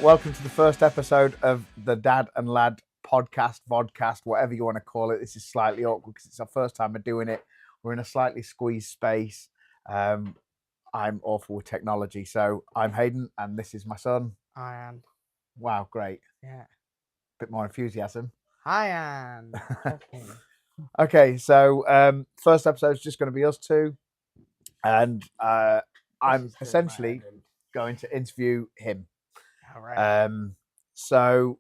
welcome to the first episode of the Dad and Lad podcast, vodcast, whatever you want to call it. This is slightly awkward because it's our first time of doing it. We're in a slightly squeezed space. I'm awful with technology. So I'm Hayden and this is my son. Arjan. Wow, great. Yeah. Bit more enthusiasm. Arjan. Okay, so first episode is just going to be us two. And I'm essentially going to interview him. All right. So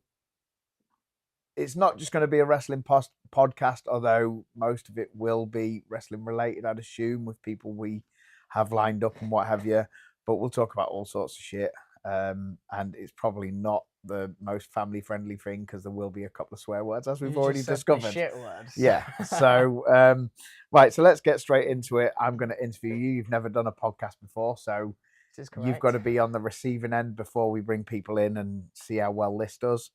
it's not just going to be a wrestling podcast, although most of it will be wrestling related, I'd assume, with people we have lined up and what have you. But we'll talk about all sorts of shit. And it's probably not the most family friendly thing because there will be a couple of swear words, as we've already discovered. Shit words. Yeah. So, right. So let's get straight into it. I'm going to interview you. You've never done a podcast before, so you've got to be on the receiving end before we bring people in and see how well this does.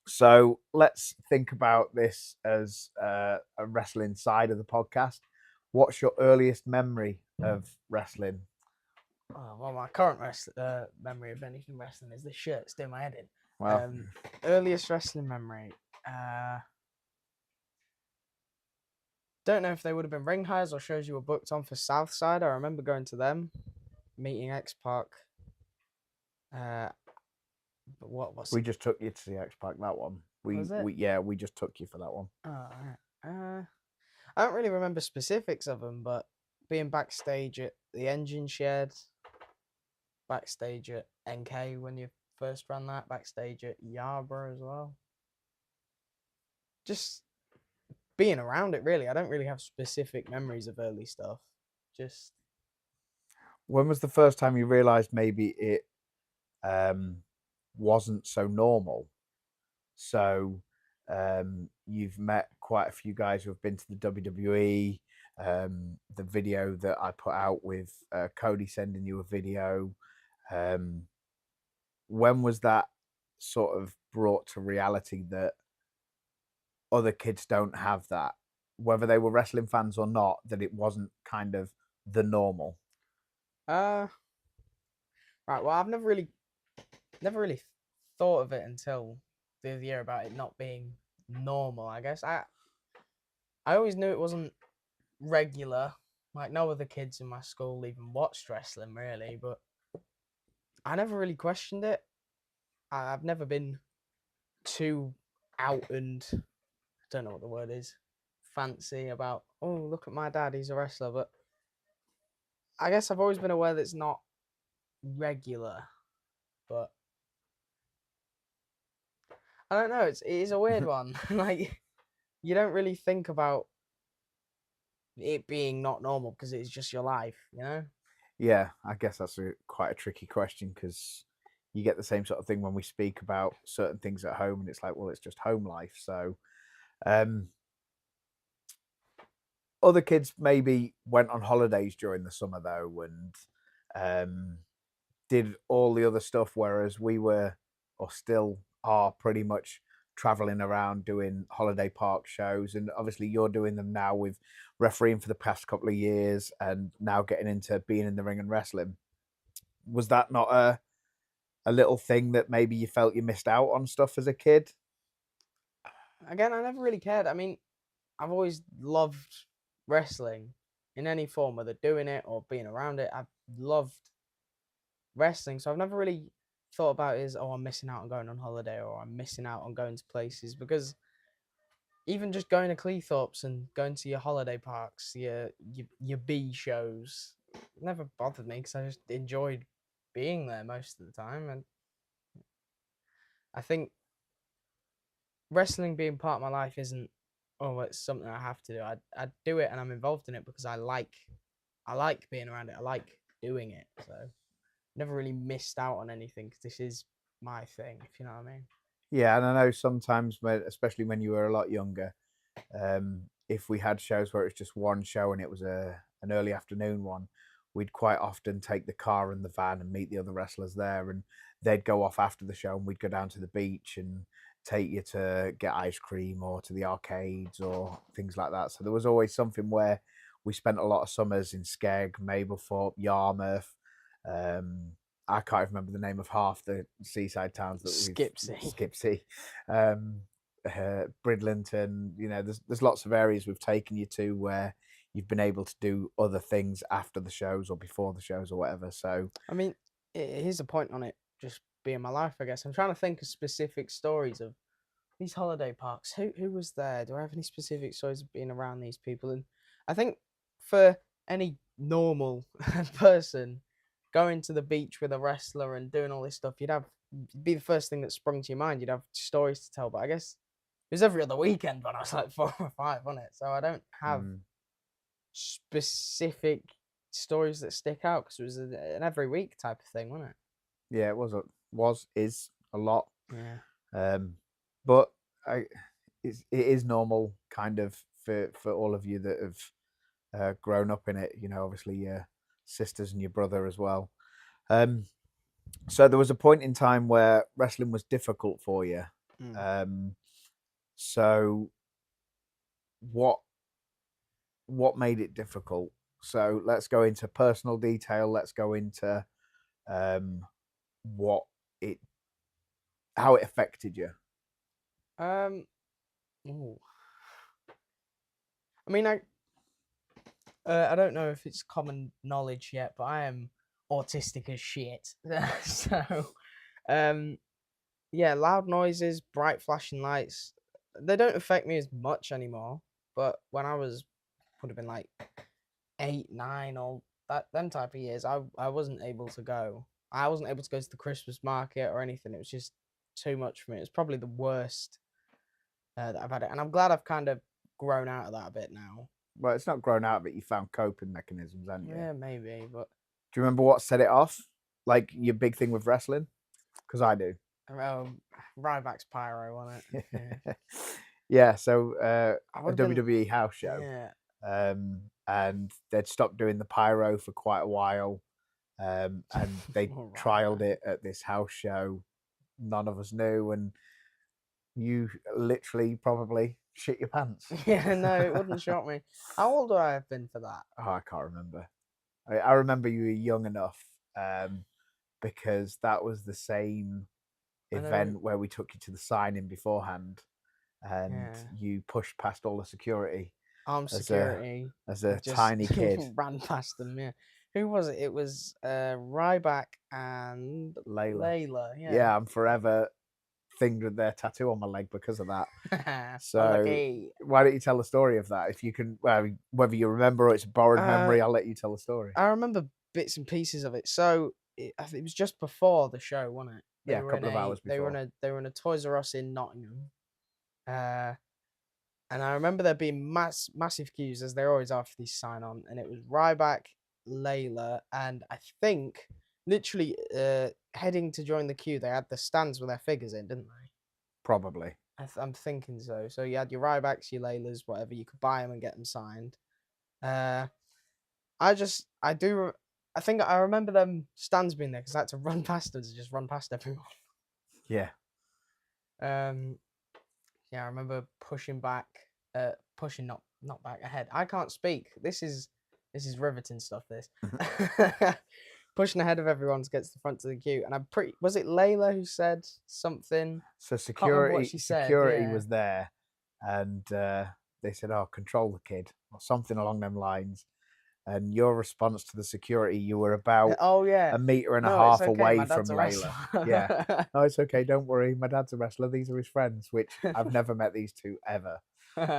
So let's think about this as a wrestling side of the podcast. What's your earliest memory of wrestling? Oh, well, my current memory of anything wrestling is this shirt. It's doing my head in. Well, earliest wrestling memory. Don't know if they would have been ring highs or shows you were booked on for Southside. I remember going to them, meeting X-Pac. But what was we just took you to see X-Pac, that one. We just took you for that one. I don't really remember specifics of them, but being backstage at the engine shed, backstage at NK when you first ran that, backstage at Yarborough as well. Just being around it, really. I don't really have specific memories of early stuff. Just. When was the first time you realised maybe it wasn't so normal? So you've met quite a few guys who have been to the WWE. The video that I put out with Cody sending you a video. When was that sort of brought to reality that other kids don't have that, whether they were wrestling fans or not, that it wasn't kind of the normal? Right. Well, I've never really thought of it until the other year about it not being normal. I guess I always knew it wasn't regular. Like no other kids in my school even watched wrestling really, but I never really questioned it. I've never been too out and I don't know what the word is, fancy about, oh, look at my dad, he's a wrestler. But I guess I've always been aware that it's not regular. But I don't know, it is a weird one. Like, you don't really think about it being not normal because it's just your life, you know? Yeah, I guess that's quite a tricky question because you get the same sort of thing when we speak about certain things at home and it's like, well, it's just home life. So other kids maybe went on holidays during the summer though and did all the other stuff, whereas we were or still are pretty much traveling around doing holiday park shows. And obviously you're doing them now with refereeing for the past couple of years and now getting into being in the ring and wrestling. Was that not a little thing that maybe you felt you missed out on stuff as a kid? Again, I never really cared. I mean, I've always loved wrestling in any form, whether doing it or being around it. I've loved wrestling, so I've never really thought about it as, oh, I'm missing out on going on holiday or I'm missing out on going to places, because even just going to Cleethorpes and going to your holiday parks, your B shows, never bothered me because I just enjoyed being there most of the time. And I think wrestling being part of my life isn't, oh, it's something I have to do. I do it and I'm involved in it because I like being around it. I like doing it. So never really missed out on anything because this is my thing, if you know what I mean. Yeah, and I know sometimes, especially when you were a lot younger, if we had shows where it was just one show and it was an early afternoon one, we'd quite often take the car and the van and meet the other wrestlers there, and they'd go off after the show and we'd go down to the beach and take you to get ice cream or to the arcades or things like that. So there was always something where we spent a lot of summers in Skeg, Mablethorpe, Yarmouth, I can't remember the name of half the seaside towns that we've Skipsea. Bridlington. There's lots of areas we've taken you to where you've been able to do other things after the shows or before the shows or whatever. So I mean, here's the point on it just being my life, I guess. I'm trying to think of specific stories of these holiday parks. Who was there? Do I have any specific stories of being around these people? And I think for any normal person going to the beach with a wrestler and doing all this stuff, it'd be the first thing that sprung to your mind. You'd have stories to tell. But I guess it was every other weekend when I was like 4 or 5 on it. So I don't have specific stories that stick out because it was an every week type of thing, wasn't it? yeah, is a lot. Yeah. But it is normal kind of for all of you that have grown up in it. Obviously your sisters and your brother as well. So there was a point in time where wrestling was difficult for you. So what made it difficult? So let's go into personal detail. Let's go into how it affected you. Ooh. I mean, I don't know if it's common knowledge yet, but I am autistic as shit. So, yeah, loud noises, bright flashing lights, they don't affect me as much anymore. But when I would have been like 8, 9, or them type of years, I wasn't able to go. I wasn't able to go to the Christmas market or anything. It was just too much for me. It was probably the worst that I've had it, and I'm glad I've kind of grown out of that a bit now. Well, it's not grown out of it. You found coping mechanisms, haven't you? Yeah, maybe. But do you remember what set it off? Like your big thing with wrestling? Because I do. Ryback's pyro on it. Yeah. Yeah. So a WWE house show. Yeah. And they'd stopped doing the pyro for quite a while. And they trialed it at this house show. None of us knew, and you literally probably shit your pants. Yeah, no, it wouldn't shock me. How old would I have been for that? Oh, I can't remember. I remember you were young enough because that was the same event where we took you to the sign-in beforehand, and you pushed past all the security. Armed security. As a tiny kid. Ran past them, yeah. Who was it? It was Ryback and Layla. Yeah, I'm forever thinged with their tattoo on my leg because of that. So why don't you tell the story of that? If you can, whether you remember or it's a borrowed memory, I'll let you tell the story. I remember bits and pieces of it. So it was just before the show, wasn't it? Yeah, a couple of hours before. They were in a Toys R Us in Nottingham. And I remember there being massive queues, as there always are for these sign-on, and it was Ryback, Layla, and I think literally heading to join the queue, they had the stands with their figures in, didn't they? Probably. I'm thinking so. So you had your Rybacks, your Laylas, whatever. You could buy them and get them signed. I think I remember them stands being there because I had to run past them to just run past everyone. Yeah. Yeah, I remember pushing back, not back ahead. I can't speak. This is riveting stuff. This pushing ahead of everyone to get to the front of the queue, and was it Layla who said something? So security was there, and they said, "Oh, control the kid," or something along them lines. And your response to the security, you were about a meter and a half away from Layla. Yeah. No, it's okay. Don't worry. My dad's a wrestler. These are his friends, which I've never met these two ever.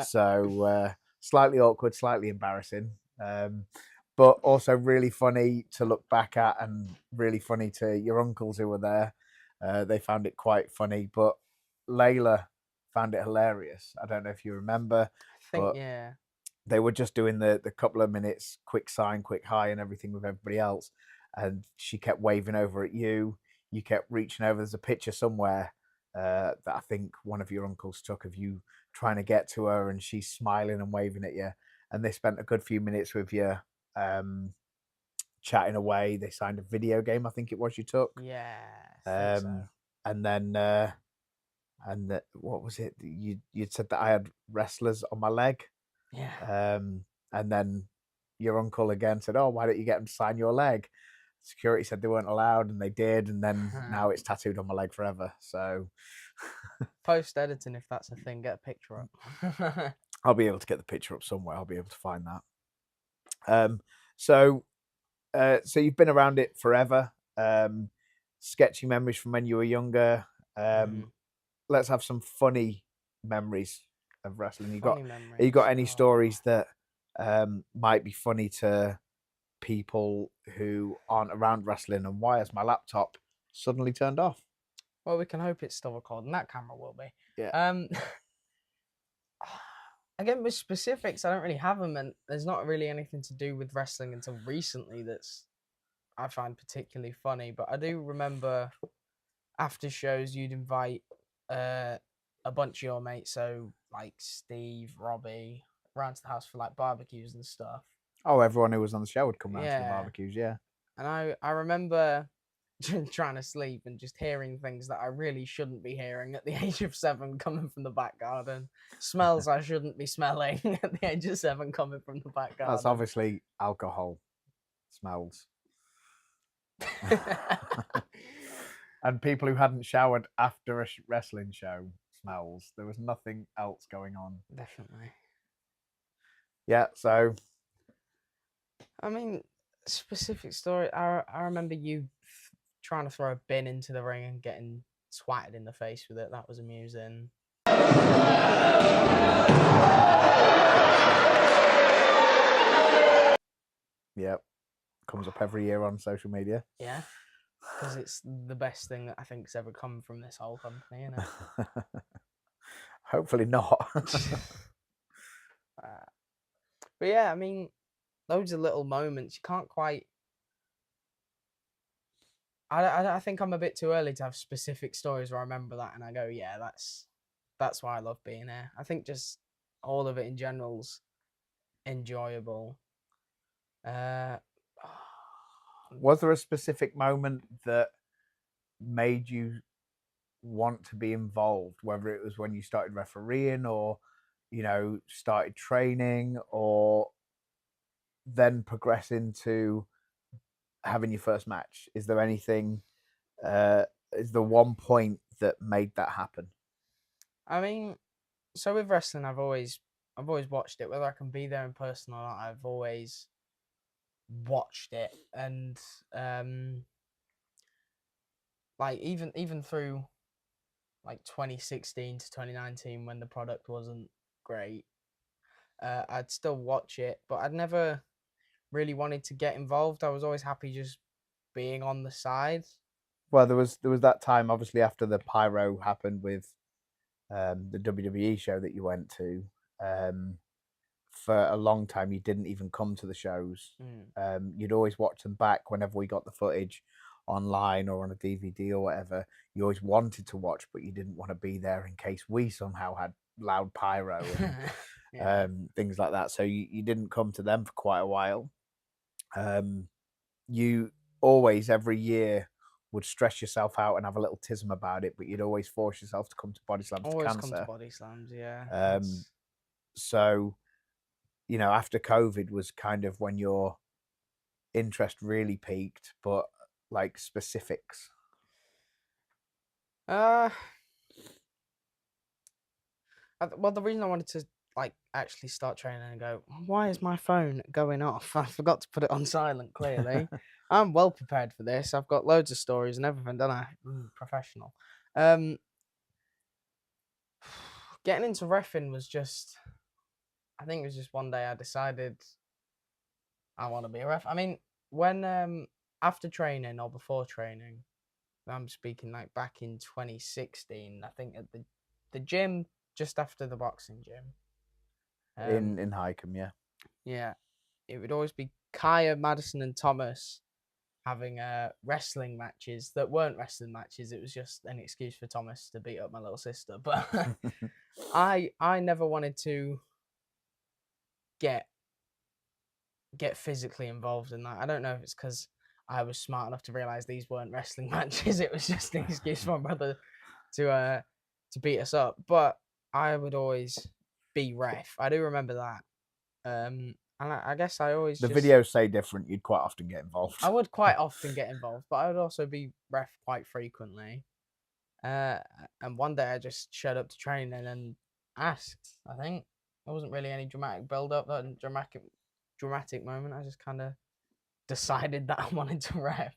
So slightly awkward, slightly embarrassing, but also really funny to look back at, and really funny to your uncles who were there. They found it quite funny, but Layla found it hilarious. I don't know if you remember. I think, yeah. They were just doing the couple of minutes, quick sign, quick hi, and everything with everybody else. And she kept waving over at you. You kept reaching over. There's a picture somewhere that I think one of your uncles took of you trying to get to her, and she's smiling and waving at you. And they spent a good few minutes with you chatting away. They signed a video game, I think it was, you took. Yeah. So. And then what was it? You'd said that I had wrestlers on my leg. Yeah. And then your uncle again said, "Oh, why don't you get him to sign your leg?" security said they weren't allowed, and they did, and then now it's tattooed on my leg forever. So Post editing, if that's a thing, get a picture up. I'll be able to get the picture up somewhere. I'll be able to find that. So you've been around it forever. Sketchy memories from when you were younger. Let's have some funny memories of wrestling. You got any stories that might be funny to people who aren't around wrestling? And why has my laptop suddenly turned off? Well, we can hope it's still recording. That camera will be. Yeah. Again, with specifics, I don't really have them, and there's not really anything to do with wrestling until recently that's I find particularly funny. But I do remember after shows, you'd invite a bunch of your mates, so like Steve, Robbie, around to the house for like barbecues and stuff. Oh, everyone who was on the show would come round to the barbecues, yeah. And I remember trying to sleep and just hearing things that I really shouldn't be hearing at the age of 7 coming from the back garden. Smells I shouldn't be smelling at the age of 7 coming from the back garden. That's obviously alcohol smells. And people who hadn't showered after a wrestling show smells. There was nothing else going on. Definitely. Yeah, so I mean, specific story. I remember you trying to throw a bin into the ring and getting swatted in the face with it. That was amusing. Yep. Comes up every year on social media. Yeah. Because it's the best thing that I think's ever come from this whole company, isn't it? Hopefully not. But yeah, I mean, loads of little moments. You can't quite. I think I'm a bit too early to have specific stories where I remember that and I go, yeah, that's why I love being here. I think just all of it in general's enjoyable. Was there a specific moment that made you want to be involved, whether it was when you started refereeing or, started training or then progress into having your first match? Is there anything, is there one point that made that happen? I mean, so with wrestling, I've always watched it, whether I can be there in person or not. I've always watched it, and like even through like 2016 to 2019 when the product wasn't great, I'd still watch it, but I'd never really wanted to get involved. I was always happy just being on the side. Well, there was that time, obviously, after the pyro happened with the WWE show that you went to. For a long time, you didn't even come to the shows. You'd always watch them back whenever we got the footage online or on a DVD or whatever. You always wanted to watch, but you didn't want to be there in case we somehow had loud pyro and things like that. So you didn't come to them for quite a while. You always, every year, would stress yourself out and have a little tism about it, but you'd always force yourself to come to Body Slams to Cancer. Come to Body Slams, yeah. So, after COVID was kind of when your interest really peaked, but like specifics. Well, the reason I wanted to actually start training and go, why is my phone going off? I forgot to put it on silent, clearly. I'm well prepared for this. I've got loads of stories and everything, don't I? Professional. Getting into reffing was just, I think it was just one day I decided I want to be a ref. I mean, when after training or before training, I'm speaking like back in 2016, I think at the gym just after the boxing gym. In Highcombe, yeah. Yeah. It would always be Kaya, Madison and Thomas having wrestling matches that weren't wrestling matches. It was just an excuse for Thomas to beat up my little sister. But I never wanted to get physically involved in that. I don't know if it's because I was smart enough to realize these weren't wrestling matches. It was just an excuse for my brother to beat us up. But I would always be ref. I do remember that. And I guess I always The just... videos say different. You'd quite often get involved. I would quite often get involved, but I would also be ref quite frequently. And one day I just showed up to training and asked. I think there wasn't really any dramatic build up, that dramatic moment. I just kind of decided that I wanted to ref.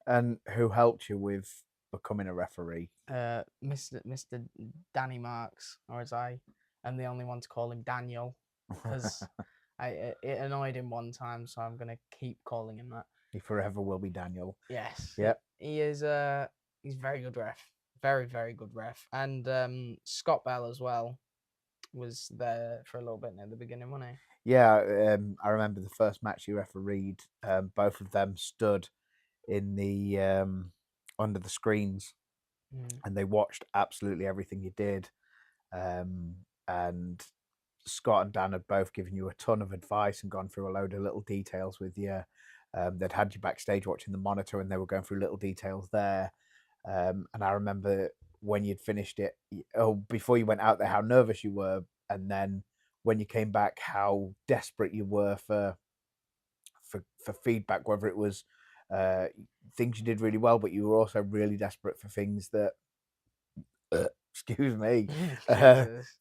And who helped you with becoming a referee? Mr. Danny Marks, or as I am the only one to call him Daniel, because it annoyed him one time, so I'm gonna keep calling him that. He forever will be Daniel. Yes. Yep. He is he's very good ref. Very, very good ref. And Scott Bell as well was there for a little bit near the beginning, wasn't he? Yeah, I remember the first match you refereed. Both of them stood in the under the screens, and they watched absolutely everything you did. And Scott and Dan had both given you a ton of advice and gone through a load of little details with you. They'd had you backstage watching the monitor, and they were going through little details there. And I remember when you'd finished it, before you went out there, how nervous you were, and then when you came back, how desperate you were for feedback, whether it was things you did really well, but you were also really desperate for things that, excuse me,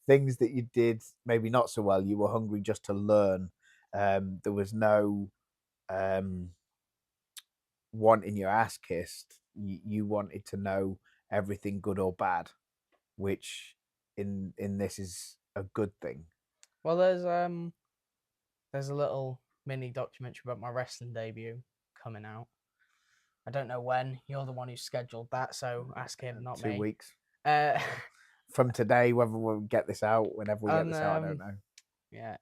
things that you did maybe not so well. You were hungry just to learn. There was no wanting your ass kissed. You wanted to know everything, good or bad, which in this is a good thing. Well, there's a little mini documentary about my wrestling debut coming out. I don't know when. You're the one who scheduled that, so ask him, not 2 me. weeks Uh, from today. Whether we'll get this out, whenever we get this out, I don't know. Yeah,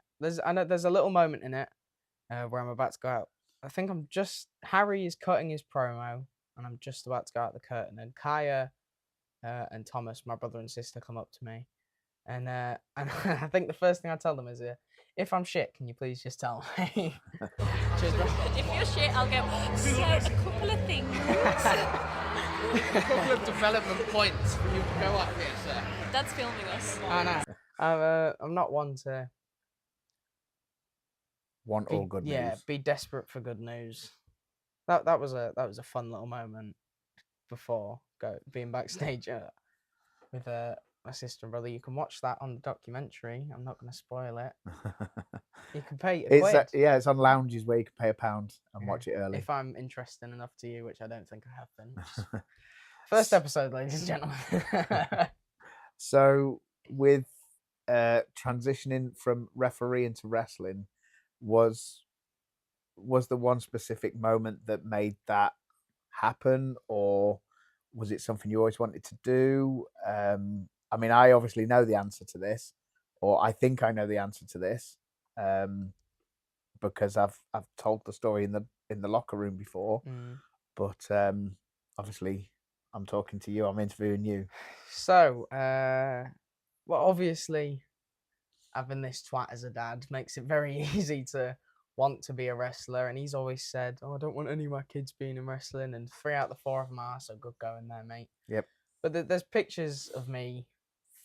I know there's a little moment in it where I'm about to go out. I think Harry is cutting his promo, and I'm just about to go out the curtain, and Kaya and Thomas, my brother and sister, come up to me, and I think the first thing I tell them is, if I'm shit, can you please just tell me? Cheers, bro. If you're shit, I'll go. So a couple of things. A couple of development points for you to go up here, sir. Dad's filming us. I know. I'm not one to Want all good news. Yeah, be desperate for good news. That was a fun little moment before being backstage with my sister and brother. You can watch that on the documentary. I'm not going to spoil it. You can pay a quid. It's on lounges where you can pay £1 and watch it early. If I'm interesting enough to you, which I don't think I have been. First episode, ladies and gentlemen. So with transitioning from refereeing to wrestling, was the one specific moment that made that happen, or was it something you always wanted to do? I mean, I obviously know the answer to this, or I think I know the answer to this, because I've told the story in the locker room before. But obviously, I'm talking to you. I'm interviewing you. So, well, obviously, having this twat as a dad makes it very easy to want to be a wrestler, and he's always said, "Oh, I don't want any of my kids being in wrestling," and 3 out of the 4 of them are, so good going there, mate. Yep. But there's pictures of me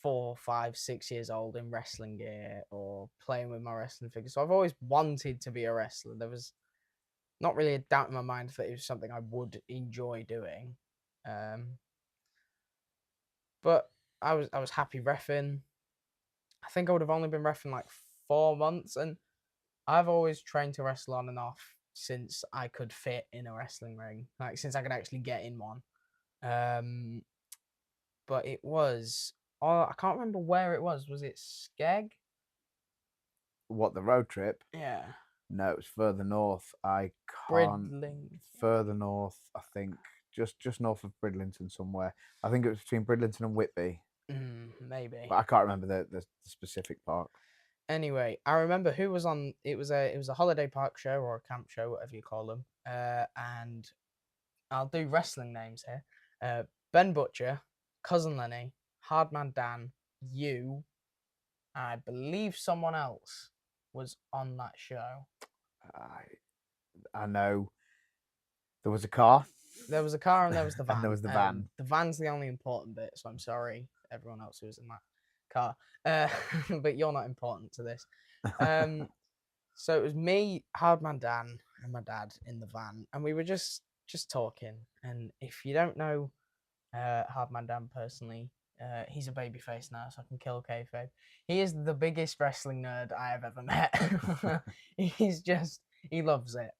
4, 5, 6 years old in wrestling gear or playing with my wrestling figures. So I've always wanted to be a wrestler. There was not really a doubt in my mind that it was something I would enjoy doing. But I was happy reffing. I think I would have only been reffing like 4 months, and I've always trained to wrestle on and off since I could fit in a wrestling ring, like since I could actually get in one. But it was, I can't remember where it was. Was it Skeg? What, the road trip? Yeah. No, it was further north. I can't. Further north, I think, just north of Bridlington somewhere. I think it was between Bridlington and Whitby. Maybe. But I can't remember the specific park. Anyway, I remember who was on. It was a holiday park show or a camp show, whatever you call them. And I'll do wrestling names here. Ben Butcher, Cousin Lenny, Hardman Dan, you, I believe someone else was on that show. I know there was a car. There was a car and there was the van. And there was the van. The van's the only important bit, so I'm sorry, everyone else who was in that car. But you're not important to this. So it was me, Hardman Dan, and my dad in the van, and we were just talking. And if you don't know Hardman Dan personally, he's a babyface now, so I can kill kayfabe. He is the biggest wrestling nerd I have ever met. He loves it.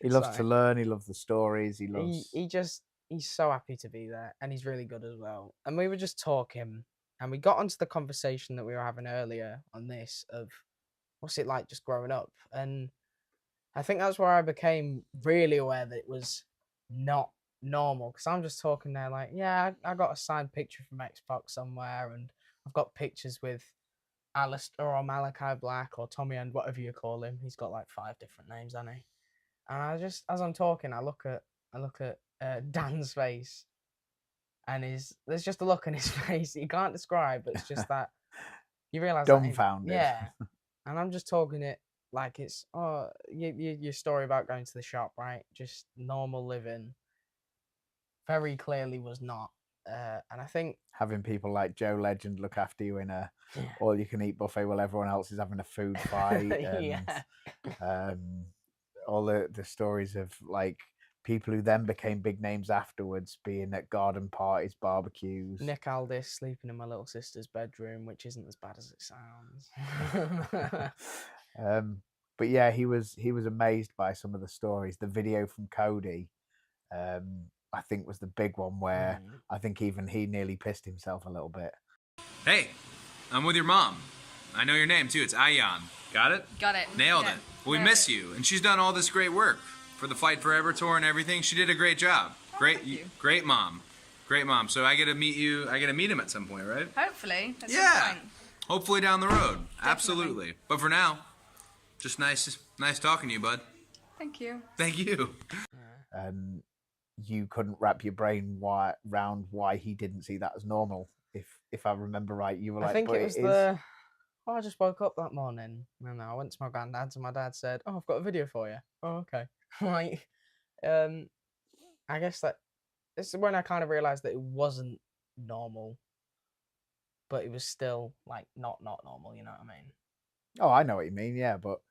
He loves So to learn. He loves the stories. He he loves. he's so happy to be there, and he's really good as well. And we were just talking, and we got onto the conversation that we were having earlier on this of what's it like just growing up. And I think that's where I became really aware that it was not normal, because I'm just talking there like, yeah, I got a signed picture from X-Pac somewhere, and I've got pictures with Alistair or Malachi Black or Tommy and whatever you call him. He's got like 5 different names, hasn't he? And I just, as I'm talking, I look at Dan's face, and there's just a look on his face you can't describe, but it's just that you realise Dumbfounded. Yeah. And I'm just talking it like it's your story about going to the shop, right? Just normal living. Very clearly was not. And I think Having people like Joe Legend look after you in a Yeah. all-you-can-eat buffet while everyone else is having a food fight, and Yeah. all the stories of like people who then became big names afterwards, being at garden parties, barbecues. Nick Aldis sleeping in my little sister's bedroom, which isn't as bad as it sounds. But yeah, he was amazed by some of the stories. The video from Cody, I think, was the big one where I think even he nearly pissed himself a little bit. Hey, I'm with your mom. I know your name too. It's Arjan. Got it? Got it. Nailed Yeah. it. Well, we Nailed miss it. you, and she's done all this great work for the Fight Forever tour and everything. She did a great job. thank you. Great mom. Great mom. So I get to meet you. I get to meet him at some point, right? Hopefully. At some Yeah. point. Hopefully down the road. Absolutely. But for now, just nice talking to you, bud. Thank you. Thank you. And you couldn't wrap your brain around why he didn't see that as normal. If I remember right, you were like, I think but it was is. I just woke up that morning, and I went to my granddad's, and my dad said, "Oh, I've got a video for you." Oh, okay. Like, I guess that this is when I kind of realized that it wasn't normal, but it was still like not normal. You know what I mean? Oh, I know what you mean. Yeah, but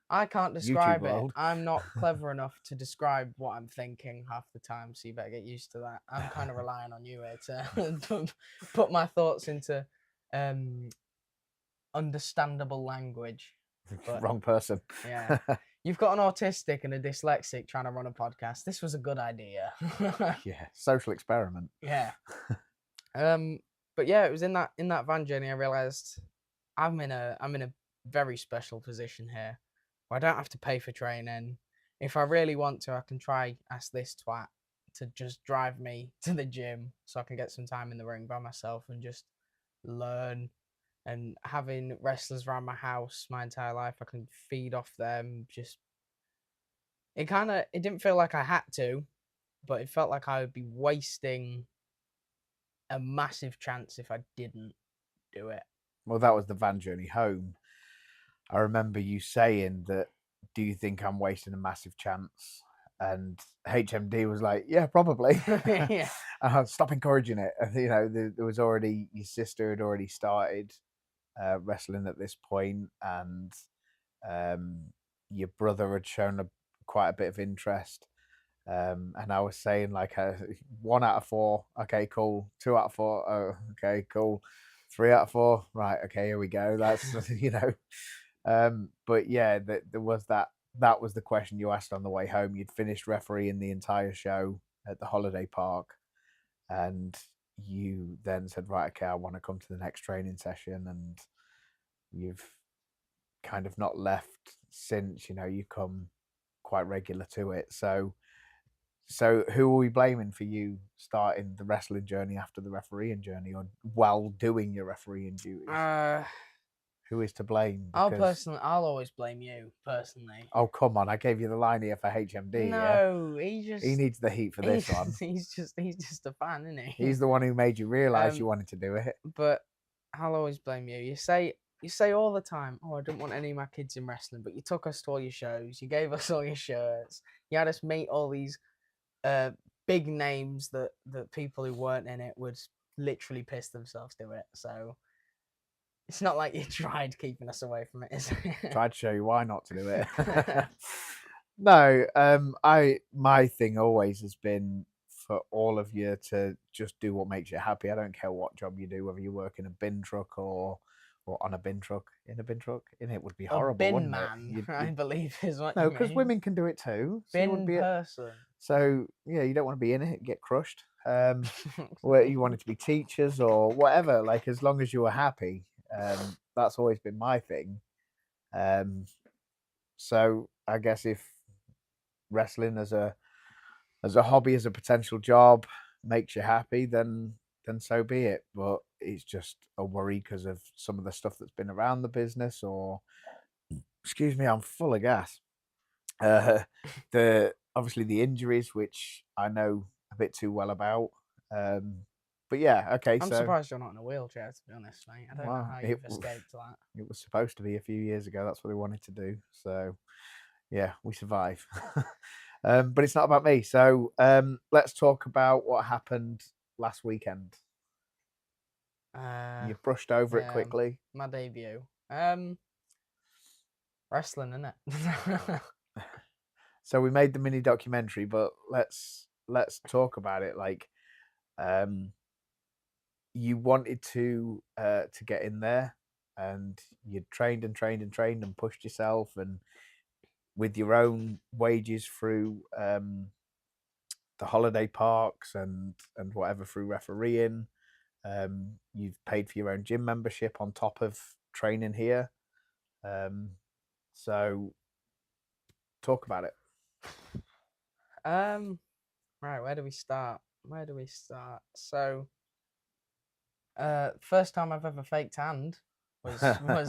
I can't describe it. world. I'm not clever enough to describe what I'm thinking half the time, so you better get used to that. I'm kind of relying on you here to put my thoughts into understandable language. But, wrong person. Yeah. You've got an autistic and a dyslexic trying to run a podcast. This was a good idea. Yeah, social experiment. Yeah. But yeah, it was in that van journey I realized I'm in a very special position here, where I don't have to pay for training. If I really want to, I can try ask this twat to just drive me to the gym so I can get some time in the ring by myself and just learn. And having wrestlers around my house my entire life, I can feed off them. Just it didn't feel like I had to, but it felt like I would be wasting a massive chance if I didn't do it. Well, that was the van journey home. I remember you saying that, do you think I'm wasting a massive chance? And HMD was like, yeah, probably. Yeah. Stop encouraging it. You know, there was already, your sister had already started wrestling at this point, and your brother had shown quite a bit of interest. And I was saying like 1 out of 4, okay, cool. 2 out of 4, oh, okay, cool. 3 out of 4, right, okay, here we go. That's you know. But yeah, there was that was the question you asked on the way home. You'd finished refereeing the entire show at the holiday park, and you then said, right, okay, I want to come to the next training session, and you've kind of not left since. You know, you come quite regular to it. So who are we blaming for you starting the wrestling journey after the refereeing journey, or while doing your refereeing duties? Who is to blame? I'll always blame you personally. Oh, come on! I gave you the line here for HMD. No, yeah? He needs the heat for this one. He's just a fan, isn't he? He's the one who made you realise you wanted to do it. But I'll always blame you. You say all the time, "Oh, I didn't want any of my kids in wrestling," but you took us to all your shows. You gave us all your shirts. You had us meet all these big names that people who weren't in it would literally piss themselves to it. So It's not like you tried keeping us away from it, is it? Tried to show you why not to do it. No, my thing always has been for all of you to just do what makes you happy. I don't care what job you do, whether you work in a bin truck or on a bin truck, in a bin truck. In it would be A horrible, bin wouldn't man, it? I believe is what No, you because mean. women can do it too. So you Bin wouldn't be person. so yeah, you don't want to be in it, get crushed. Where you wanted to be teachers or whatever, like as long as you were happy. That's always been my thing. So I guess if wrestling as a hobby, as a potential job, makes you happy, then so be it. But it's just a worry because of some of the stuff that's been around the business. Or excuse me, I'm full of gas. The obviously the injuries, which I know a bit too well about. But yeah, okay. I'm so surprised you're not in a wheelchair, to be honest, mate. I don't know Well, how it you've w- escaped that. it was supposed to be a few years ago. That's what they wanted to do. So yeah, we survive. But it's not about me. So let's talk about what happened last weekend. You brushed over it yeah, quickly. My debut. Wrestling, innit? So we made the mini documentary, but let's talk about it. Like, you wanted to get in there, and you trained and trained and trained and pushed yourself, and with your own wages through the holiday parks and whatever through refereeing. You've paid for your own gym membership on top of training here. So talk about it. Right, where do we start? So, first time I've ever faked hand was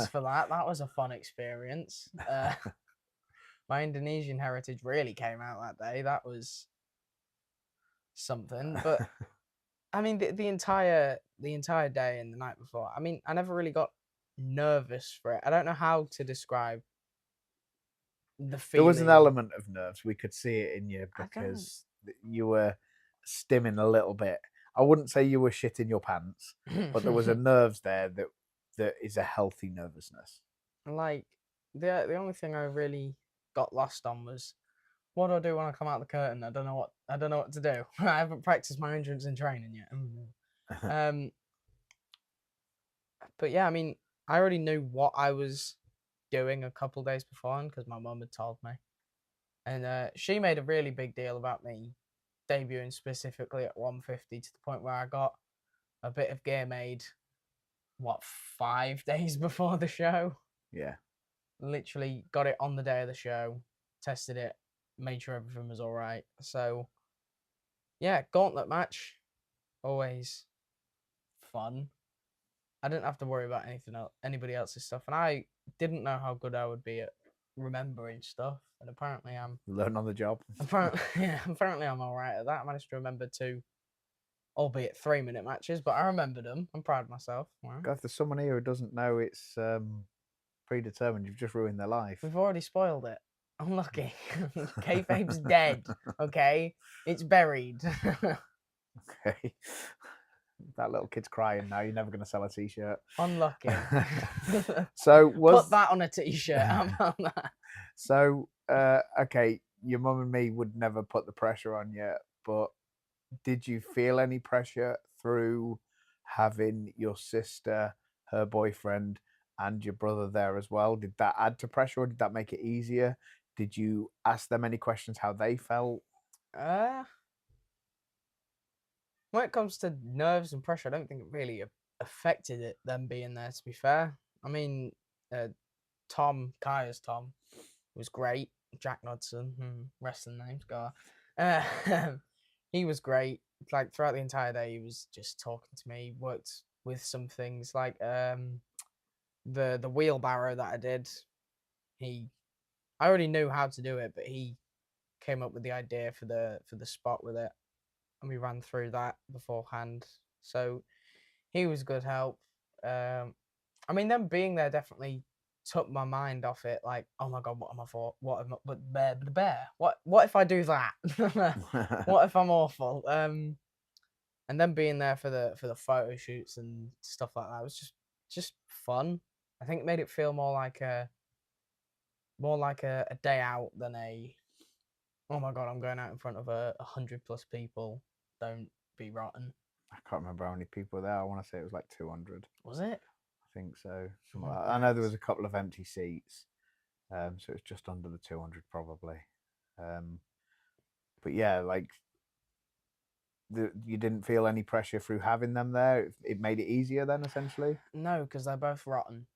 for that. That was a fun experience. My Indonesian heritage really came out that day. That was something. But I mean, the entire day and the night before. I mean, I never really got nervous for it. I don't know how to describe the There was an feeling. element of nerves. We could see it in you I don't- because you were stimming a little bit. I wouldn't say you were shitting your pants, but there was a nerves there that is a healthy nervousness. Like the only thing I really got lost on was what do I do when I come out the curtain? I don't know what to do. I haven't practiced my entrance in training yet. But yeah, I mean, I already knew what I was doing a couple days beforehand because my mum had told me, and she made a really big deal about me debuting specifically at 150 to the point where I got a bit of gear made. What, 5 days before the show? Yeah. Literally got it on the day of the show, tested it, made sure everything was all right. So, yeah, gauntlet match, always fun. I didn't have to worry about anybody else's stuff, and I didn't know how good I would be at remembering stuff, and apparently I'm. Learn on the job. Apparently I'm all right at that. I managed to remember 2, albeit 3-minute matches, but I remembered them. I'm proud of myself. Wow. God, if there's someone here who doesn't know it's predetermined, you've just ruined their life. We've already spoiled it. Unlucky. Kayfabe's dead. Okay, it's buried. Okay. That little kid's crying now. You're never going to sell a t-shirt. Unlucky. So put that on a t-shirt. How about that? So okay, your mum and me would never put the pressure on you, but did you feel any pressure through having your sister, her boyfriend, and your brother there as well? Did that add to pressure, or did that make it easier? Did you ask them any questions how they felt? When it comes to nerves and pressure, I don't think it really affected it, them being there, to be fair. I mean, Kaya's Tom, was great. Jack Nodson, wrestling names, go on. He was great. Like, throughout the entire day, he was just talking to me, worked with some things, like the wheelbarrow that I did. I already knew how to do it, but he came up with the idea for the spot with it, and we ran through that beforehand. So he was good help. I mean, them being there definitely took my mind off it. Like, oh my god, what am I for? What am I? But bear. What if I do that? What if I'm awful? And then being there for the photo shoots and stuff like that was just just fun. I think it made it feel more like a day out than a, oh my god, I'm going out in front of 100+ people. Don't be rotten. I can't remember how many people were there. I want to say it was like 200. Was it? I think so. Something Oh, like that. I know there nice. was a couple of empty seats, so it was just under the 200 probably. But yeah, like you didn't feel any pressure through having them there. It made it easier then, essentially. No, because they're both rotten.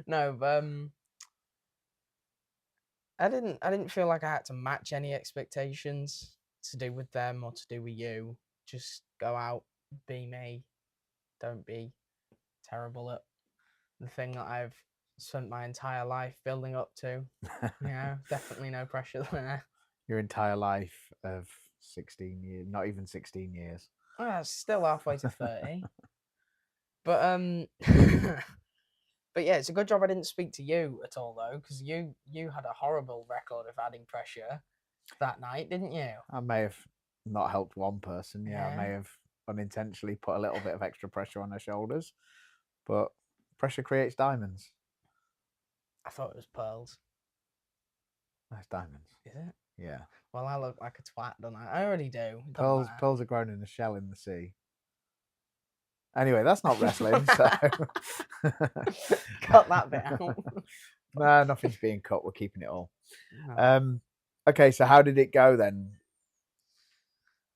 No, I didn't feel like I had to match any expectations to do with them or to do with you. Just go out, be me. Don't be terrible at the thing that I've spent my entire life building up to. Yeah, definitely no pressure there. Your entire life of 16 years, not even 16 years. Oh, yeah, it's still halfway to 30. But but yeah, it's a good job I didn't speak to you at all though, because you had a horrible record of adding pressure that night, didn't you? I may have not helped one person. Yeah, I Yeah. may have unintentionally put a little bit of extra pressure on their shoulders, but pressure creates diamonds. I thought it was pearls. That's diamonds. Is it? Yeah. Well, I look like a twat, don't I? I already do. It doesn't Pearls matter. are grown in a shell in the sea. Anyway, that's not wrestling. So Cut that bit out. no, nothing's being cut. We're keeping it all. No. Okay, so how did it go then?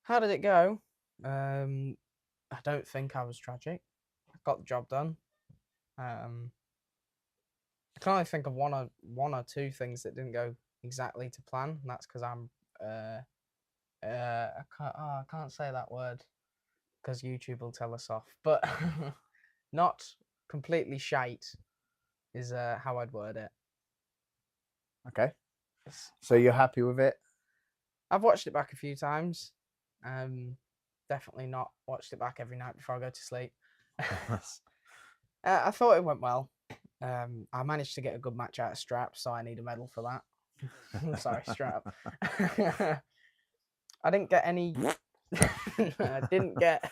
How did it go? I don't think I was tragic. I got the job done. I can only think of one or two things that didn't go exactly to plan, and that's because I'm I can't say that word because YouTube will tell us off. But not completely shite is how I'd word it. Okay. So you're happy with it? I've watched it back a few times. Definitely not watched it back every night before I go to sleep. I thought it went well. I managed to get a good match out of Strap, so I need a medal for that. Sorry, Strap. I didn't get any. I didn't get.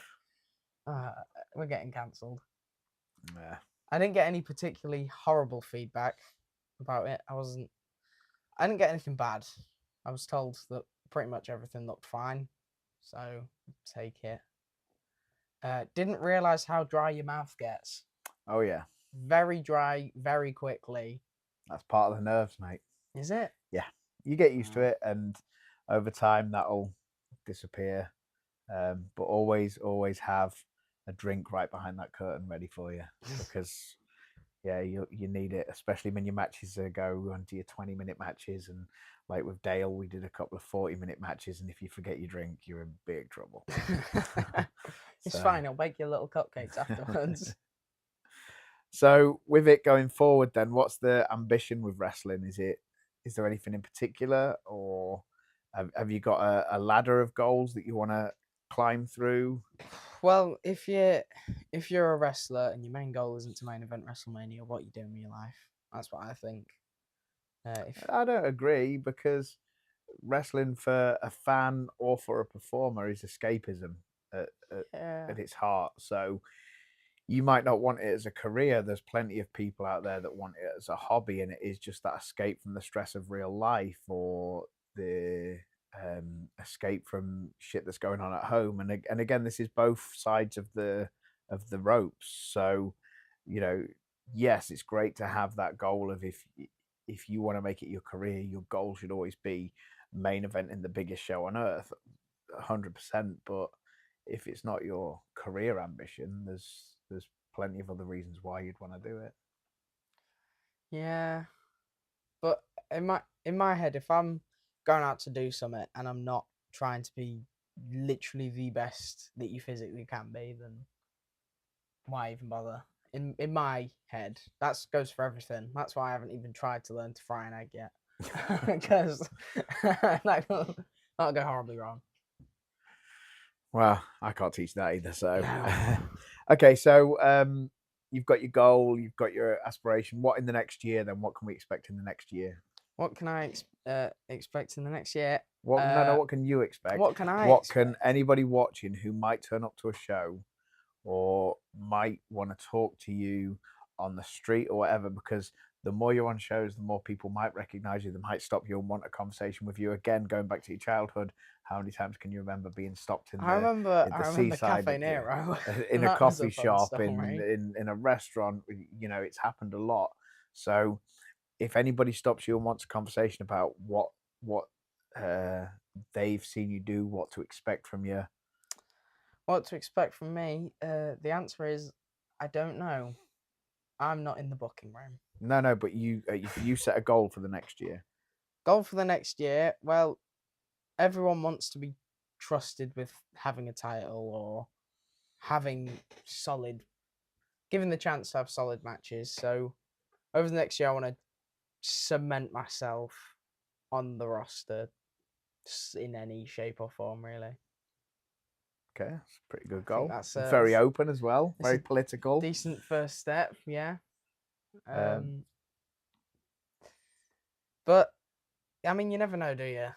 We're getting cancelled. Yeah. I didn't get any particularly horrible feedback about it. I didn't get anything bad. I was told that pretty much everything looked fine, so take it. Didn't realize how dry your mouth gets. Oh yeah. Very dry, very quickly. That's part of the nerves, mate. Is it? Yeah. You get used to it, and over time that'll disappear. But always have a drink right behind that curtain ready for you, because yeah, you need it, especially when your matches go onto your 20-minute matches, and like with Dale, we did a couple of 40-minute matches, and if you forget your drink, you're in big trouble. It's fine. I'll bake you little cupcakes afterwards. So with it going forward, then what's the ambition with wrestling? Is there anything in particular, or have you got a ladder of goals that you want to climb through? Well, if you're a wrestler and your main goal isn't to main event WrestleMania, what are you doing with your life? That's what I think. I don't agree, because wrestling for a fan or for a performer is escapism at its heart. So you might not want it as a career. There's plenty of people out there that want it as a hobby, and it is just that escape from the stress of real life, or the escape from shit that's going on at home. And again, this is both sides of the ropes. So, you know, yes, it's great to have that goal of if you want to make it your career, your goal should always be main event in the biggest show on earth, 100%. But if it's not your career ambition, there's plenty of other reasons why you'd want to do it. Yeah, but in my head, if I'm going out to do something and I'm not trying to be literally the best that you physically can be, then why even bother? In my head, that goes for everything. That's why I haven't even tried to learn to fry an egg yet, because that'll go horribly wrong. Well, I can't teach that either. So, No. Okay, so you've got your goal, you've got your aspiration. What in the next year then? What can we expect in the next year? What can I expect in the next year? What no, what can you expect? What can I What expect? can anybody watching who might turn up to a show? or might want to talk to you on the street or whatever, because the more you're on shows, the more people might recognize you. They might stop you and want a conversation with you. Again, going back to your childhood, how many times can you remember being stopped in I remember the Cafe seaside, Nero. in a That was coffee fun shop, story. in a restaurant? You know, it's happened a lot. So if anybody stops you and wants a conversation about what they've seen you do, what to expect from you, What to expect from me? The answer is I don't know. I'm not in the booking room. no, but you set a goal for the next year. Goal for the next year. Well, everyone wants to be trusted with having a title or having given the chance to have solid matches. So over the next year, I want to cement myself on the roster in any shape or form, really. Okay, that's a pretty good I think goal. that's Very open as well, it's very a political. decent first step, yeah. Um, But I mean, you never know, do you?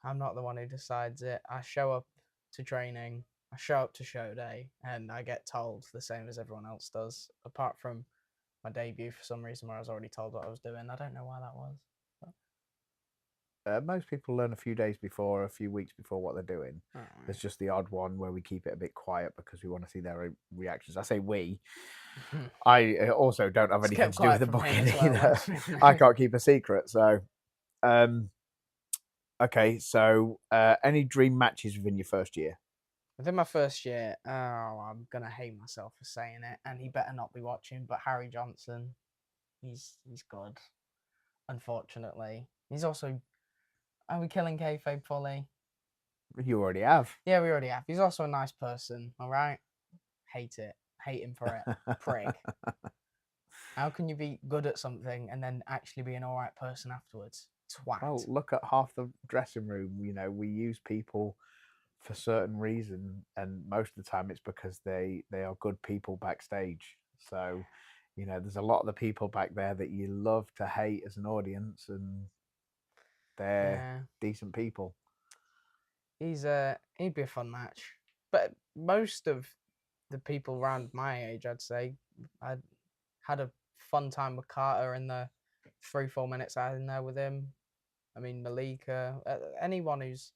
I'm not the one who decides it. I show up to training, I show up to show day, and I get told the same as everyone else does. Apart from my debut, for some reason, where I was already told what I was doing. I don't know why that was. Most people learn a few days before, a few weeks before what they're doing. Oh, There's just the odd one where we keep it a bit quiet because we want to see their reactions. I say we. I also don't have It's anything kept to do with quiet the from me booking as well, either. let's be I honest. can't keep a secret. So, okay. So, any dream matches within your first year? Within my first year, I'm gonna hate myself for saying it, and he better not be watching. But Harry Johnson, he's good. Unfortunately, he's also. Are we killing kayfabe fully? You already have. Yeah, we already have. He's also a nice person. All right. Hate it. Hate him for it. Prick. How can you be good at something and then actually be an all right person afterwards? Twat. Well, look at half the dressing room. You know, we use people for certain reason, and most of the time it's because they are good people backstage. So, you know, there's a lot of the people back there that you love to hate as an audience, and they're Yeah. decent people. He'd be a fun match. But most of the people around my age, I'd say, I had a fun time with Carter in the 3-4 minutes I had in there with him. I mean, Malika, anyone who's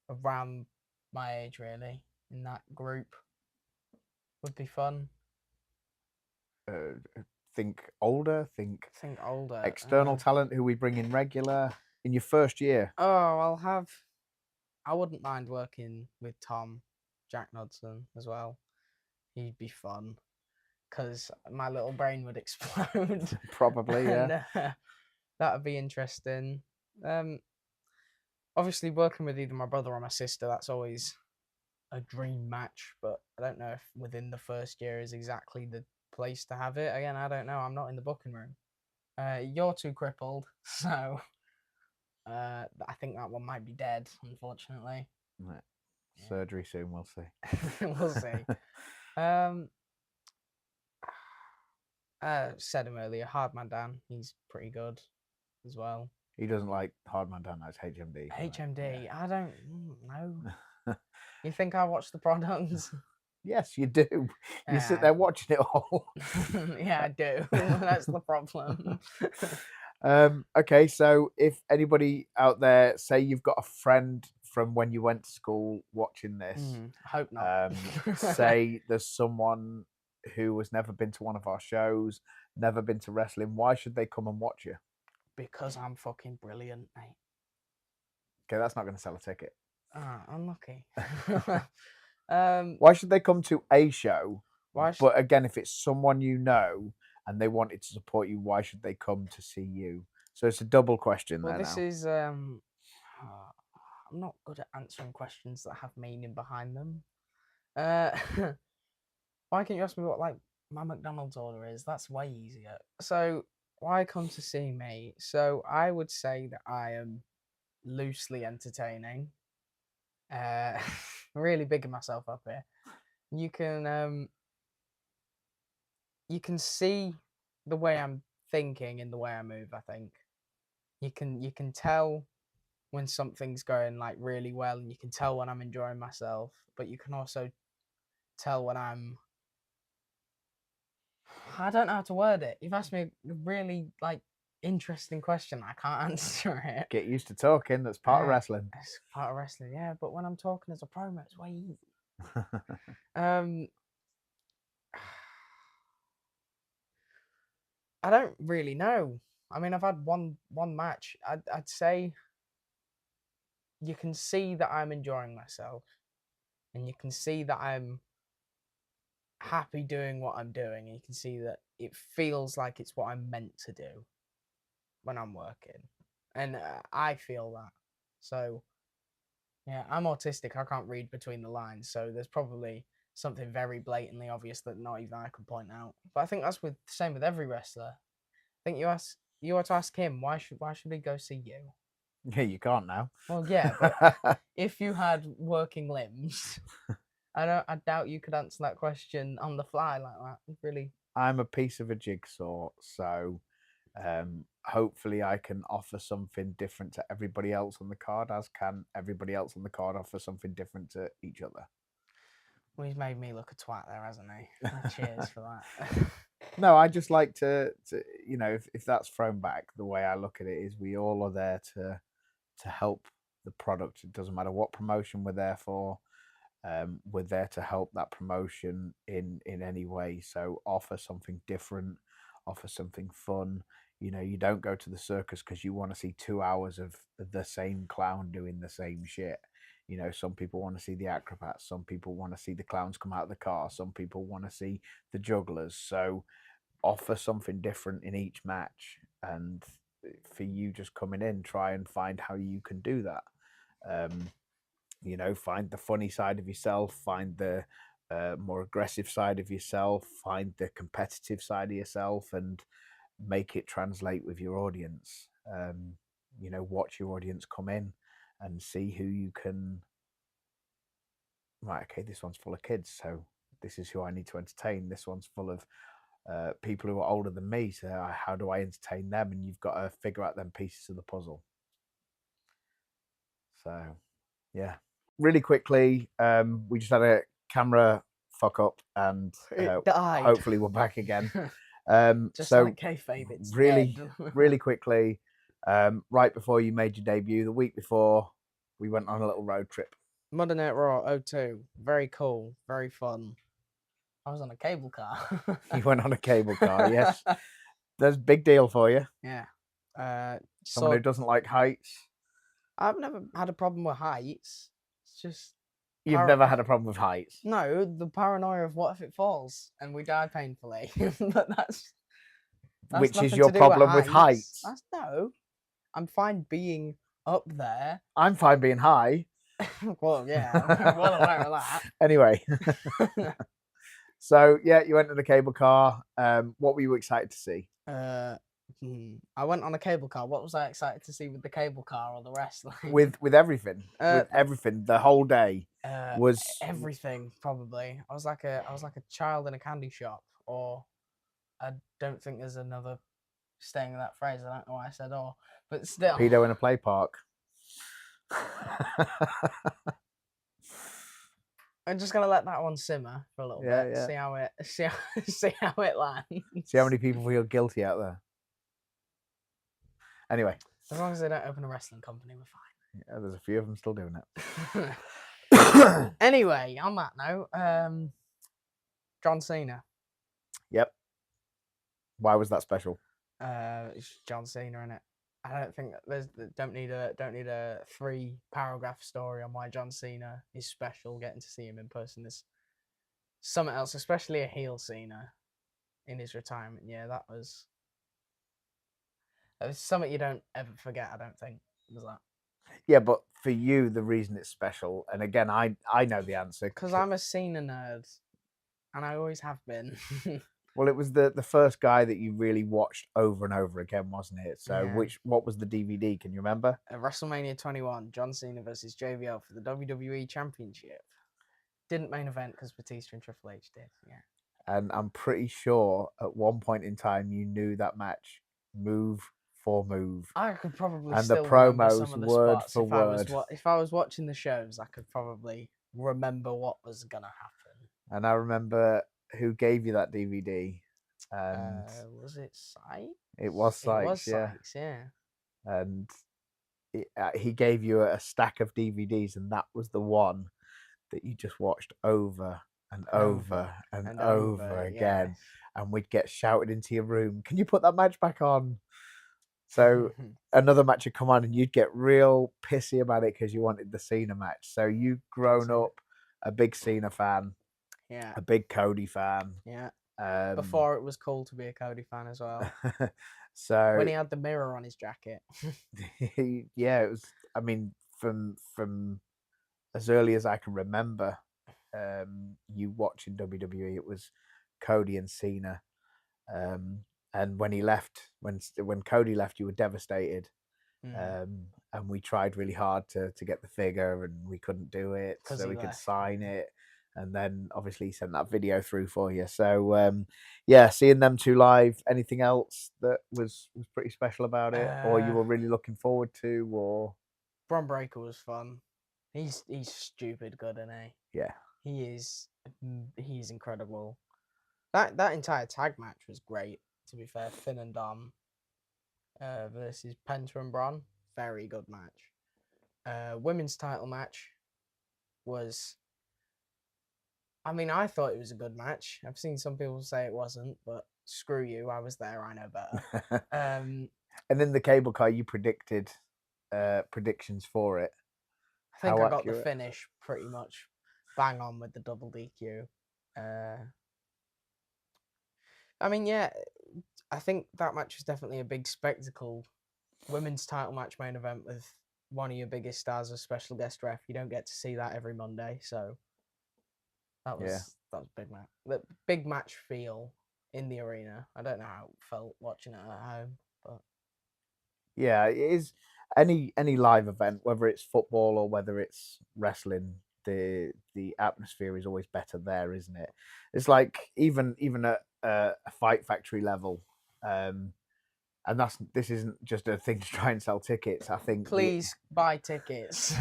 around my age, really, in that group would be fun. Think older, think Think older. external talent who we bring in regular in your first year. Oh, I wouldn't mind working with Tom, Jack Nodson as well. He'd be fun because my little brain would explode. Probably, yeah. And, that would be interesting. Obviously, working with either my brother or my sister, that's always a dream match. But I don't know if within the first year is exactly the place to have it. Again, I don't know. I'm not in the booking room. You're too crippled, so I think that one might be dead, unfortunately. Right. Surgery soon, we'll see. We'll see. Said him earlier, Hardman Dan. He's pretty good as well. He doesn't like Hardman Dan, that's HMD. HMD. I don't know. You think I watch the products? Yes, you do. You sit there watching it all. Yeah, I do. That's the problem. Okay, so if anybody out there, say you've got a friend from when you went to school watching this, Hope not. say there's someone who has never been to one of our shows, never been to wrestling, why should they come and watch you? Because I'm fucking brilliant, mate. Okay, that's not going to sell a ticket. Unlucky. Why should they come to a show? Why But again, if it's someone you know and they wanted to support you, why should they come to see you? So it's a double question Well, there this now. is I'm not good at answering questions that have meaning behind them. Why can't you ask me what like my McDonald's order is? That's way easier. So why come to see me? So I would say that I am loosely entertaining. Really bigging myself up here. You can see the way I'm thinking in the way I move, I think. You can tell when something's going like really well, and you can tell when I'm enjoying myself, but you can also tell when I'm I don't know how to word it. You've asked me a really interesting question. I can't answer it. Get used to talking. That's part of wrestling. It's part of wrestling, yeah. But when I'm talking as a promo, it's way easy. I don't really know. I mean, I've had one match. I'd say you can see that I'm enjoying myself, and you can see that I'm happy doing what I'm doing, and you can see that it feels like it's what I'm meant to do when I'm working, and I feel that. So, yeah, I'm autistic. I can't read between the lines, so there's probably something very blatantly obvious that not even I can point out. But I think that's the same with every wrestler. I think you were to ask him why should he go see you? Yeah, you can't now. Well, yeah, but if you had working limbs, I doubt you could answer that question on the fly like that. Really, I'm a piece of a jigsaw, so hopefully I can offer something different to everybody else on the card, as can everybody else on the card offer something different to each other. well, he's made me look a twat there, hasn't he? Cheers for that. No, I just like to if that's thrown back, the way I look at it is we all are there to help the product. It doesn't matter what promotion we're there for. We're there to help that promotion in any way. So offer something different, offer something fun. You don't go to the circus because you want to see 2 hours of the same clown doing the same shit. Some people want to see the acrobats. Some people want to see the clowns come out of the car. Some people want to see the jugglers. So offer something different in each match. And for you just coming in, try and find how you can do that. Find the funny side of yourself, find the more aggressive side of yourself, find the competitive side of yourself, and make it translate with your audience. Watch your audience come in and see who you can. Right, okay, this one's full of kids, so this is who I need to entertain. This one's full of people who are older than me, so how do I entertain them? And you've got to figure out them pieces of the puzzle. So, yeah. Really quickly, we just had a camera fuck up, and hopefully we're back again. Just so like kayfabe, it's really, dead. really quickly, right before you made your debut, the week before, we went on a little road trip. Monday Night Raw 02. Very cool, very fun. I was on a cable car. You went on a cable car, yes. That's a big deal for you. Yeah. Someone who doesn't like heights. I've never had a problem with heights. It's just You've never had a problem with heights. no, the paranoia of what if it falls and we die painfully. But that's which is nothing your to do problem with heights. No, I'm fine being up there. I'm fine being high. Well, yeah, I'm well aware of that. Anyway, so yeah, you went in a cable car. What were you excited to see? I went on a cable car. What was I excited to see with the cable car or the wrestling? With everything, with everything, the whole day was everything. Probably, I was like a child in a candy shop, or I don't think there's another staying in that phrase. I don't know why I said "or," but still, pedo in a play park. I'm just gonna let that one simmer for a little bit. Yeah. See how it lands. See how many people feel guilty out there. Anyway, as long as they don't open a wrestling company, we're fine. Yeah, there's a few of them still doing it. Anyway, on that note, John Cena. Yep. Why was that special? It's John Cena in it. I don't think don't need a 3-paragraph story on why John Cena is special. Getting to see him in person is something else, especially a heel Cena in his retirement. Yeah, that was something you don't ever forget. I don't think was that. Yeah, but for you, the reason it's special, and again, I know the answer because I'm a Cena nerd, and I always have been. Well, it was the first guy that you really watched over and over again, wasn't it? So, yeah. What was the DVD? Can you remember? WrestleMania 21, John Cena versus JBL for the WWE Championship. Didn't main event because Batista and Triple H did. Yeah. And I'm pretty sure at one point in time you knew that match move for move. I could probably and still the promos some of the word spots for word. If I was watching the shows, I could probably remember what was gonna happen. And I remember who gave you that DVD. And Was it Sykes? it was It was Sykes, yeah. Sykes, yeah. And he gave you a stack of DVDs, and that was the one that you just watched over and over and over again. yes. And we'd get shouted into your room, "Can you put that match back on?" So another match would come on, and you'd get real pissy about it because you wanted the Cena match. So you've grown up a big Cena fan, Yeah. a big Cody fan. Yeah. Um, Before it was cool to be a Cody fan as well. so When he had the mirror on his jacket. yeah, it was. I mean, from as early as I can remember, you watching WWE, it was Cody and Cena. And when he left, when Cody left, you were devastated. And we tried really hard to get the figure, and we couldn't do it, so we could sign it. And then obviously he sent that video through for you. So yeah, seeing them two live. Anything else that was pretty special about it, or you were really looking forward to, or? Bron Breakker was fun. He's stupid good, isn't he? Yeah. He's incredible. That entire tag match was great, to be fair. Finn and Dom versus Penta and Braun. Very good match. Women's title match was... I mean, I thought it was a good match. I've seen some people say it wasn't, but screw you. I was there. I know better. And in the cable car, you predicted predictions for it. I think I got the finish pretty much bang on with the double DQ. I mean, yeah, I think that match was definitely a big spectacle. Women's title match main event with one of your biggest stars as special guest ref. You don't get to see that every Monday, so that was a big match. The big match feel in the arena. I don't know how it felt watching it at home, but yeah, it is any live event, whether it's football or whether it's wrestling. The atmosphere is always better there, isn't it? It's like even at a Fight Factory level, and this isn't just a thing to try and sell tickets. I think please buy tickets.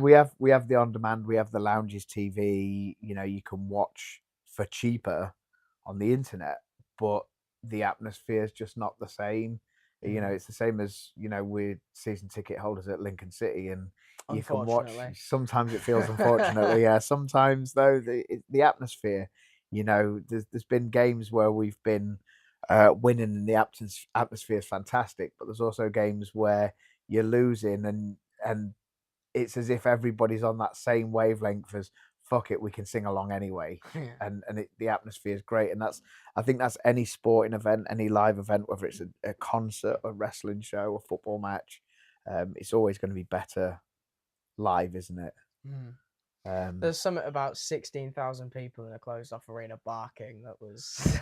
we have the on demand, we have the lounges TV. You know, you can watch for cheaper on the internet, but the atmosphere is just not the same. You know, it's the same as, you know, with season ticket holders at Lincoln City, and you can watch. Sometimes it feels unfortunately, yeah. Sometimes though, the atmosphere, you know, there's been games where we've been winning and the atmosphere is fantastic, but there's also games where you're losing and it's as if everybody's on that same wavelength as fuck it, we can sing along anyway. And the atmosphere is great. And I think that's any sporting event, any live event, whether it's a concert, a wrestling show, a football match, it's always going to be better live, isn't it? There's something about 16,000 people in a closed off arena barking that was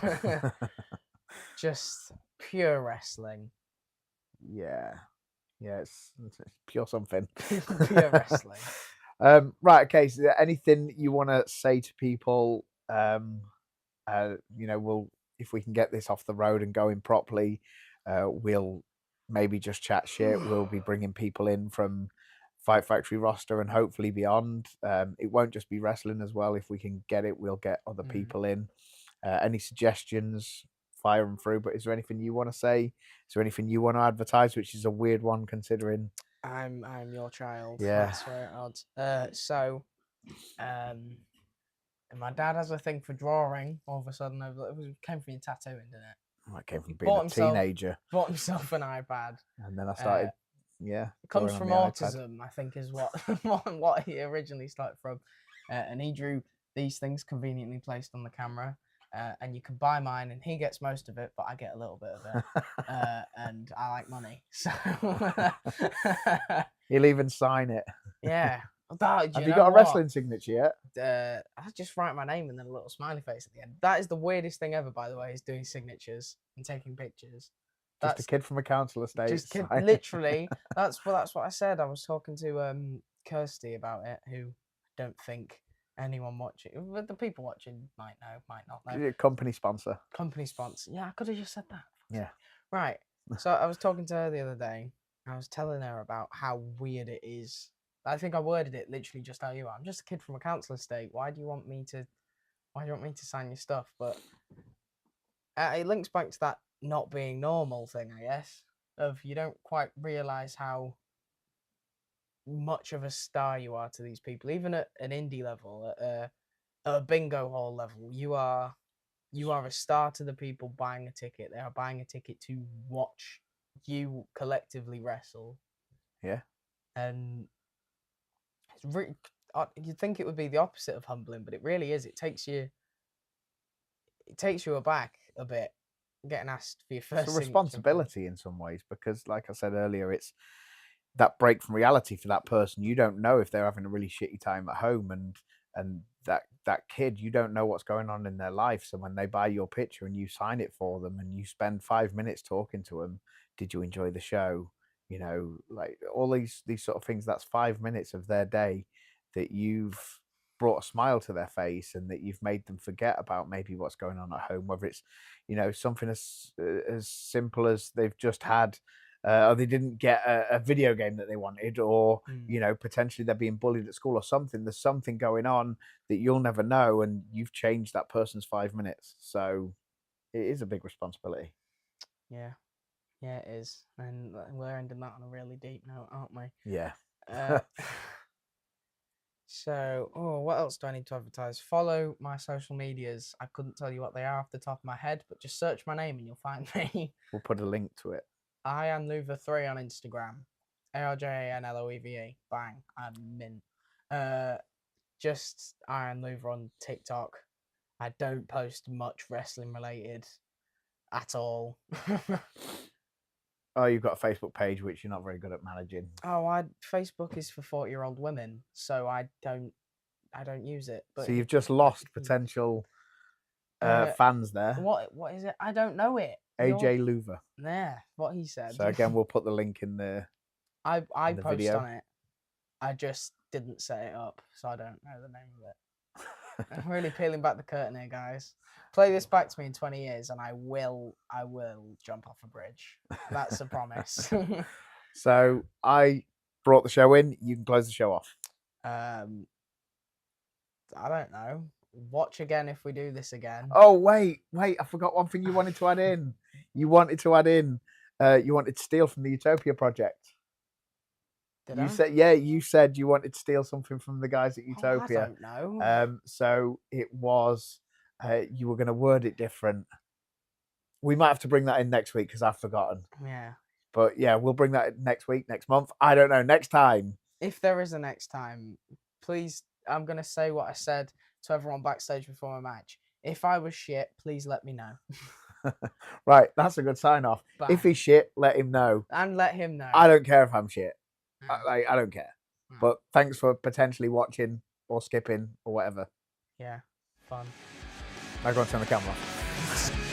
just pure wrestling. Yeah, it's pure something. Pure wrestling. Right, okay, so is there anything you want to say to people? You know, if we can get this off the road and going properly, we'll maybe just chat shit. We'll be bringing people in from Fight Factory roster and hopefully beyond. It won't just be wrestling as well. If we can get it, we'll get other people in. Any suggestions, fire them through. But is there anything you want to say? Is there anything you want to advertise, which is a weird one considering I'm your child. Yeah. That's very odd. So my dad has a thing for drawing. All of a sudden, it came from your tattooing, didn't it? I came from being a teenager. Bought himself an iPad. And then I started, it comes from autism, I think, is what what he originally started from. And he drew these things conveniently placed on the camera. And you can buy mine, and he gets most of it, but I get a little bit of it. And I like money, so he'll even sign it. Yeah. Have you got a wrestling signature yet? I just write my name and then a little smiley face at the end. That is the weirdest thing ever, by the way, is doing signatures and taking pictures. Just a kid from a council estate. Just literally. That's what I said. I was talking to Kirsty about it, who I don't think anyone watching, but the people watching might know, might not know. Company sponsor. Company sponsor. Yeah, I could have just said that. Yeah. Right. So I was talking to her the other day. I was telling her about how weird it is. I think I worded it literally just how you are. I'm just a kid from a council estate. Why do you want me to sign your stuff? But it links back to that not being normal thing, I guess. Of you don't quite realize how much of a star you are to these people, even at an indie level, at a bingo hall level. You are a star to the people buying a ticket. They are buying a ticket to watch you collectively wrestle. Yeah. And it's really, you'd think it would be the opposite of humbling, but it really is. It takes you aback a bit, getting asked for your first. It's a responsibility in some ways, because like I said earlier, it's that break from reality for that person. You don't know if they're having a really shitty time at home, and that kid, you don't know what's going on in their life. So when they buy your picture and you sign it for them and you spend 5 minutes talking to them, did you enjoy the show? You know, like all these sort of things, that's 5 minutes of their day that you've brought a smile to their face and that you've made them forget about maybe what's going on at home, whether it's, you know, something as simple as they've just had or they didn't get a video game that they wanted, or you know, potentially they're being bullied at school or something. There's something going on that you'll never know, and you've changed that person's 5 minutes. So it is a big responsibility. Yeah, it is, and we're ending that on a really deep note, aren't we? Yeah. So, what else do I need to advertise? Follow my social medias. I couldn't tell you what they are off the top of my head, but just search my name and you'll find me. We'll put a link to it. Arjan Loeve 3 on Instagram. ARJANLOEVE. Bang. I'm mint. Just Arjan Loeve on TikTok. I don't post much wrestling related at all. Oh, you've got a Facebook page which you're not very good at managing. Facebook is for 40-year-old women, so I don't use it. But so you've just lost potential fans there. What is it? I don't know it. AJ Loeve. Yeah, what he said. So again, we'll put the link in the. I the post video. on it. I just didn't set it up, so I don't know the name of it. I'm really peeling back the curtain here, guys. Play this back to me in 20 years, and I will jump off a bridge. That's a promise. So I brought the show in. You can close the show off. I don't know. Watch again if we do this again. Oh wait! I forgot one thing you wanted to add in. You wanted to steal from the Utopia project. Did I? You said you wanted to steal something from the guys at Utopia. I don't know. So it was you were going to word it different. We might have to bring that in next week because I've forgotten. Yeah. But yeah, we'll bring that in next week, next month. I don't know. Next time. If there is a next time, please, I'm going to say what I said to everyone backstage before my match. If I was shit, please let me know. Right, that's a good sign off. Bye. If he's shit, let him know. And let him know. I don't care if I'm shit. Yeah. I don't care. But thanks for potentially watching or skipping or whatever. Yeah, fun. Now go and turn the camera off.